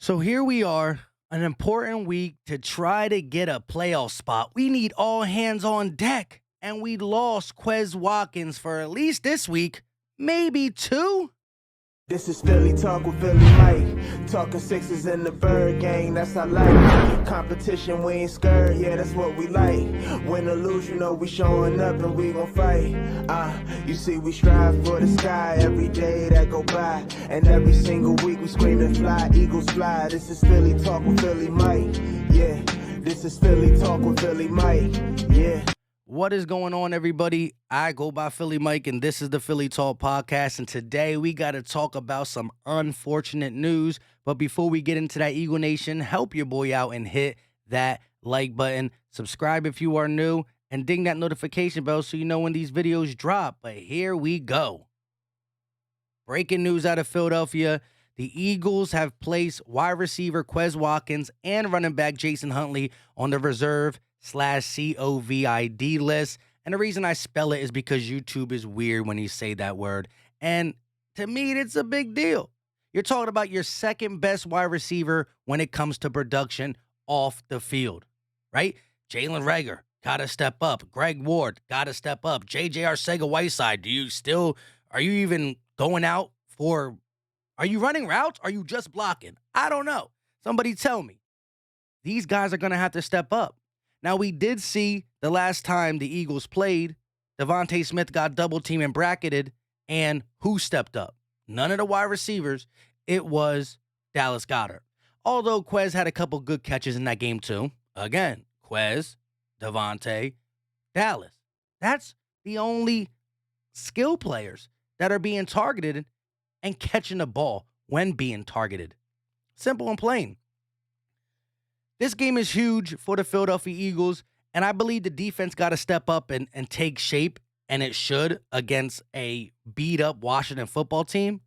So here we are, an important week to try to get a playoff spot. We need all hands on deck, and we lost Quez Watkins for at least this week, maybe two. This is Philly Talk with Philly Mike. Talking sixes in the bird gang, that's I like. Competition, we ain't scared, yeah, that's what we like. Win or lose, you know we showing up and we gon' fight. You see we strive for the sky every day that go by. And every single week we screaming fly, eagles fly. This is Philly Talk with Philly Mike, yeah. This is Philly Talk with Philly Mike, yeah. What is going on, everybody? I go by Philly Mike, and this is the Philly Talk Podcast. And today we got to talk about some unfortunate news. But before we get into that, Eagle Nation, help your boy out and hit that like button. Subscribe if you are new, and ding that notification bell so you know when these videos drop. But here we go. Breaking news out of Philadelphia. The Eagles have placed wide receiver Quez Watkins and running back Jason Huntley on the reserve/COVID list. And the reason I spell it is because YouTube is weird when you say that word. And to me, it's a big deal. You're talking about your second best wide receiver when it comes to production off the field, right? Jalen Reagor got to step up. Greg Ward got to step up. J.J. Arcega-Whiteside, are you even going out for, are you running routes? Are you just blocking? I don't know. Somebody tell me. These guys are going to have to step up. Now, we did see the last time the Eagles played, Devonta Smith got double-teamed and bracketed, and who stepped up? None of the wide receivers. It was Dallas Goedert. Although Quez had a couple good catches in that game too. Again, Quez, Devonta, Dallas. That's the only skill players that are being targeted and catching the ball when being targeted. Simple and plain. This game is huge for the Philadelphia Eagles, and I believe the defense got to step up and take shape, and it should against a beat-up Washington football team.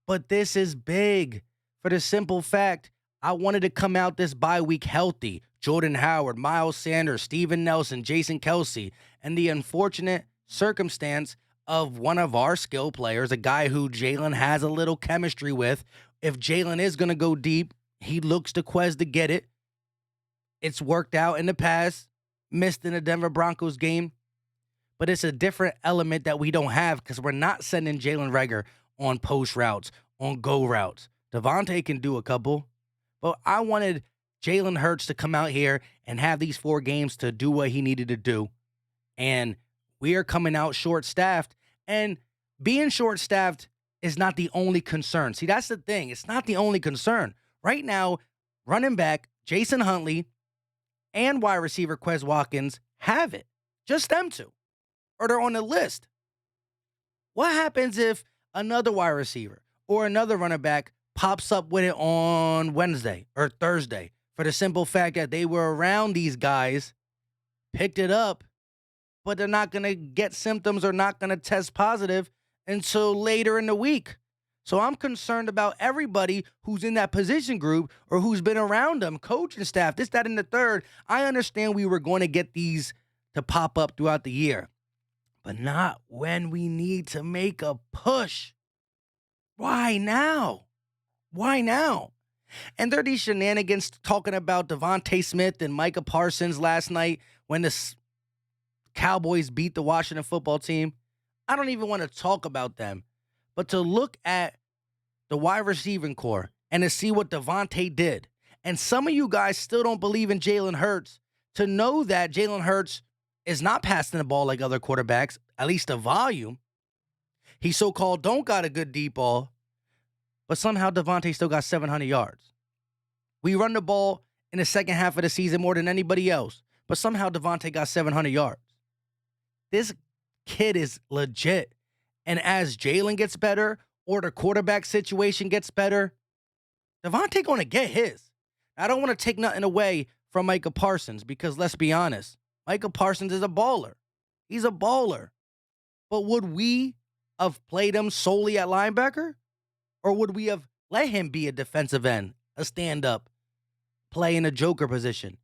But this is big for the simple fact I wanted to come out this bye week healthy. Jordan Howard, Miles Sanders, Steven Nelson, Jason Kelsey, and the unfortunate circumstance of one of our skill players, a guy who Jalen has a little chemistry with. If Jalen is going to go deep, he looks to Quez to get it. It's worked out in the past, missed in the Denver Broncos game, but it's a different element that we don't have because we're not sending Jalen Reagor on post routes, on go routes. Devonta can do a couple, but I wanted Jalen Hurts to come out here and have these 4 games to do what he needed to do, and we are coming out short-staffed, and being short-staffed is not the only concern. See, that's the thing. It's not the only concern. Right now, running back Jason Huntley and wide receiver Quez Watkins have it. Just them two. Or they're on the list. What happens if another wide receiver or another running back pops up with it on Wednesday or Thursday for the simple fact that they were around these guys, picked it up, but they're not going to get symptoms or not going to test positive until later in the week? So I'm concerned about everybody who's in that position group or who's been around them, coaching staff, this, that, and the third. I understand we were going to get these to pop up throughout the year, but not when we need to make a push. Why now? Why now? And there are these shenanigans talking about Devonta Smith and Micah Parsons last night when the Cowboys beat the Washington football team. I don't even want to talk about them. But to look at the wide receiving core and to see what Devonta did, and some of you guys still don't believe in Jalen Hurts, to know that Jalen Hurts is not passing the ball like other quarterbacks, at least the volume. He so-called don't got a good deep ball, but somehow Devonta still got 700 yards. We run the ball in the second half of the season more than anybody else, but somehow Devonta got 700 yards. This kid is legit. And as Jalen gets better or the quarterback situation gets better, Devonta going to get his. I don't want to take nothing away from Micah Parsons because let's be honest, Micah Parsons is a baller. He's a baller. But would we have played him solely at linebacker? Or would we have let him be a defensive end, a stand-up, play in a joker position?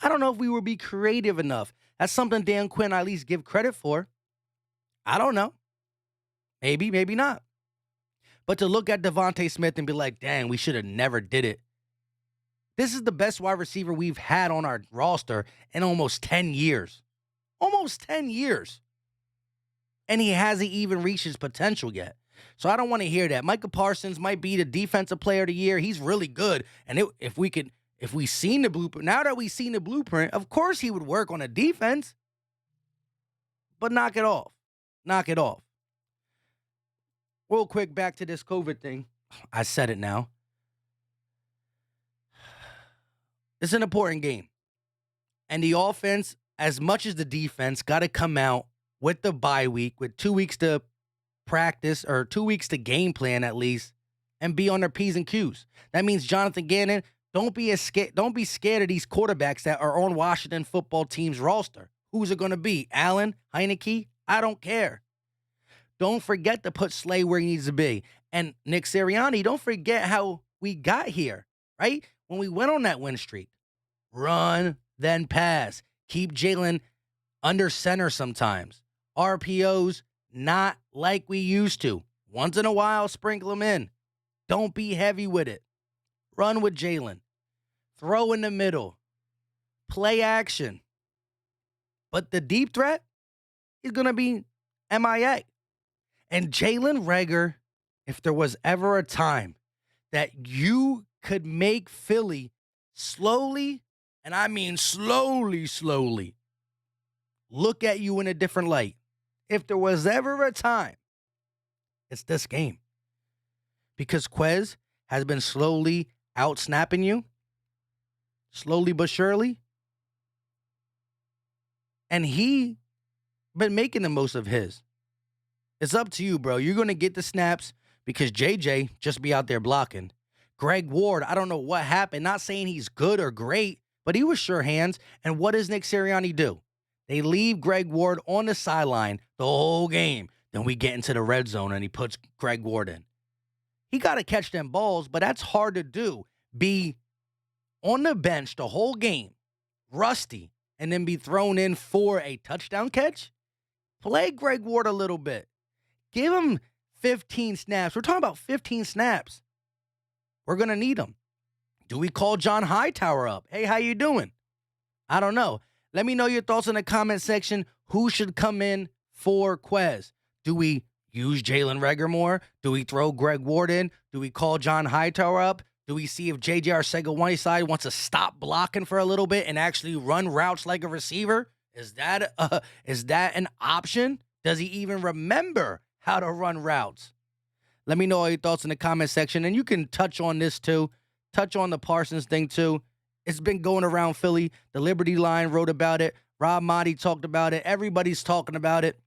I don't know if we would be creative enough. That's something Dan Quinn at least give credit for. I don't know. Maybe, maybe not. But to look at Devonta Smith and be like, dang, we should have never did it This is the best wide receiver we've had on our roster in almost 10 years. Almost 10 years. And he hasn't even reached his potential yet. So I don't want to hear that. Micah Parsons might be the defensive player of the year. He's really good. And if we've seen the blueprint, now that we've seen the blueprint, of course he would work on a defense. But knock it off. Knock it off. Real quick, back to this COVID thing. I said it now. It's an important game. And the offense, as much as the defense, got to come out with the bye week, with 2 weeks to practice, or 2 weeks to game plan at least, and be on their P's and Q's. That means Jonathan Gannon, don't be scared of these quarterbacks that are on Washington football team's roster. Who's it going to be? Allen? Heineke? I don't care. Don't forget to put Slay where he needs to be. And Nick Sirianni, don't forget how we got here, right? When we went on that win streak. Run, then pass. Keep Jalen under center sometimes. RPOs, not like we used to. Once in a while, sprinkle them in. Don't be heavy with it. Run with Jalen. Throw in the middle. Play action. But the deep threat is going to be MIA. And Jalen Reagor, if there was ever a time that you could make Philly slowly, and I mean slowly, look at you in a different light. If there was ever a time, it's this game. Because Quez has been slowly out-snapping you, slowly but surely. And he been making the most of his. It's up to you, bro. You're going to get the snaps because JJ just be out there blocking. Greg Ward, I don't know what happened. Not saying he's good or great, but he was sure hands. And what does Nick Sirianni do? They leave Greg Ward on the sideline the whole game. Then we get into the red zone and he puts Greg Ward in. He got to catch them balls, but that's hard to do. Be on the bench the whole game, rusty, and then be thrown in for a touchdown catch? Play Greg Ward a little bit. Give him 15 snaps. We're talking about 15 snaps. We're going to need them. Do we call John Hightower up? Hey, how you doing? I don't know. Let me know your thoughts in the comment section. Who should come in for Quez? Do we use Jalen Reagor more? Do we throw Greg Ward in? Do we call John Hightower up? Do we see if J.J. Arcega-Whiteside wants to stop blocking for a little bit and actually run routes like a receiver? Is that an option? Does he even remember how to run routes? Let me know all your thoughts in the comment section, and you can touch on this too. Touch on the Parsons thing too. It's been going around Philly. The Liberty Line wrote about it. Rob Motti talked about it. Everybody's talking about it.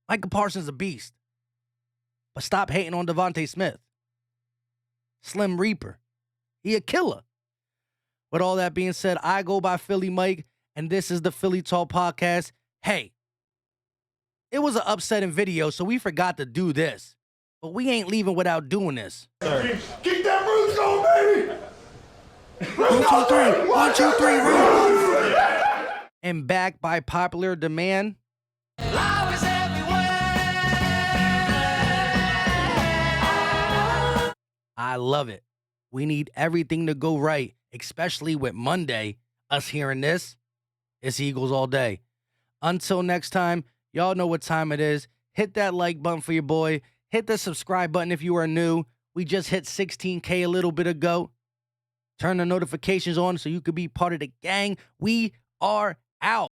Micah Parsons is a beast. But stop hating on Devonta Smith. Slim Reaper. He a killer. With all that being said, I go by Philly Mike, and this is the Philly Talk Podcast. Hey, it was an upsetting video, so we forgot to do this. But we ain't leaving without doing this. Keep that roots going, baby! 1, 2, 3. 1, 2, 3, roots. And back by popular demand. Love is everywhere. I love it. We need everything to go right, especially with Monday. Us hearing this, it's Eagles all day. Until next time, y'all know what time it is. Hit that like button for your boy. Hit the subscribe button if you are new. We just hit 16K a little bit ago. Turn the notifications on so you could be part of the gang. We are out.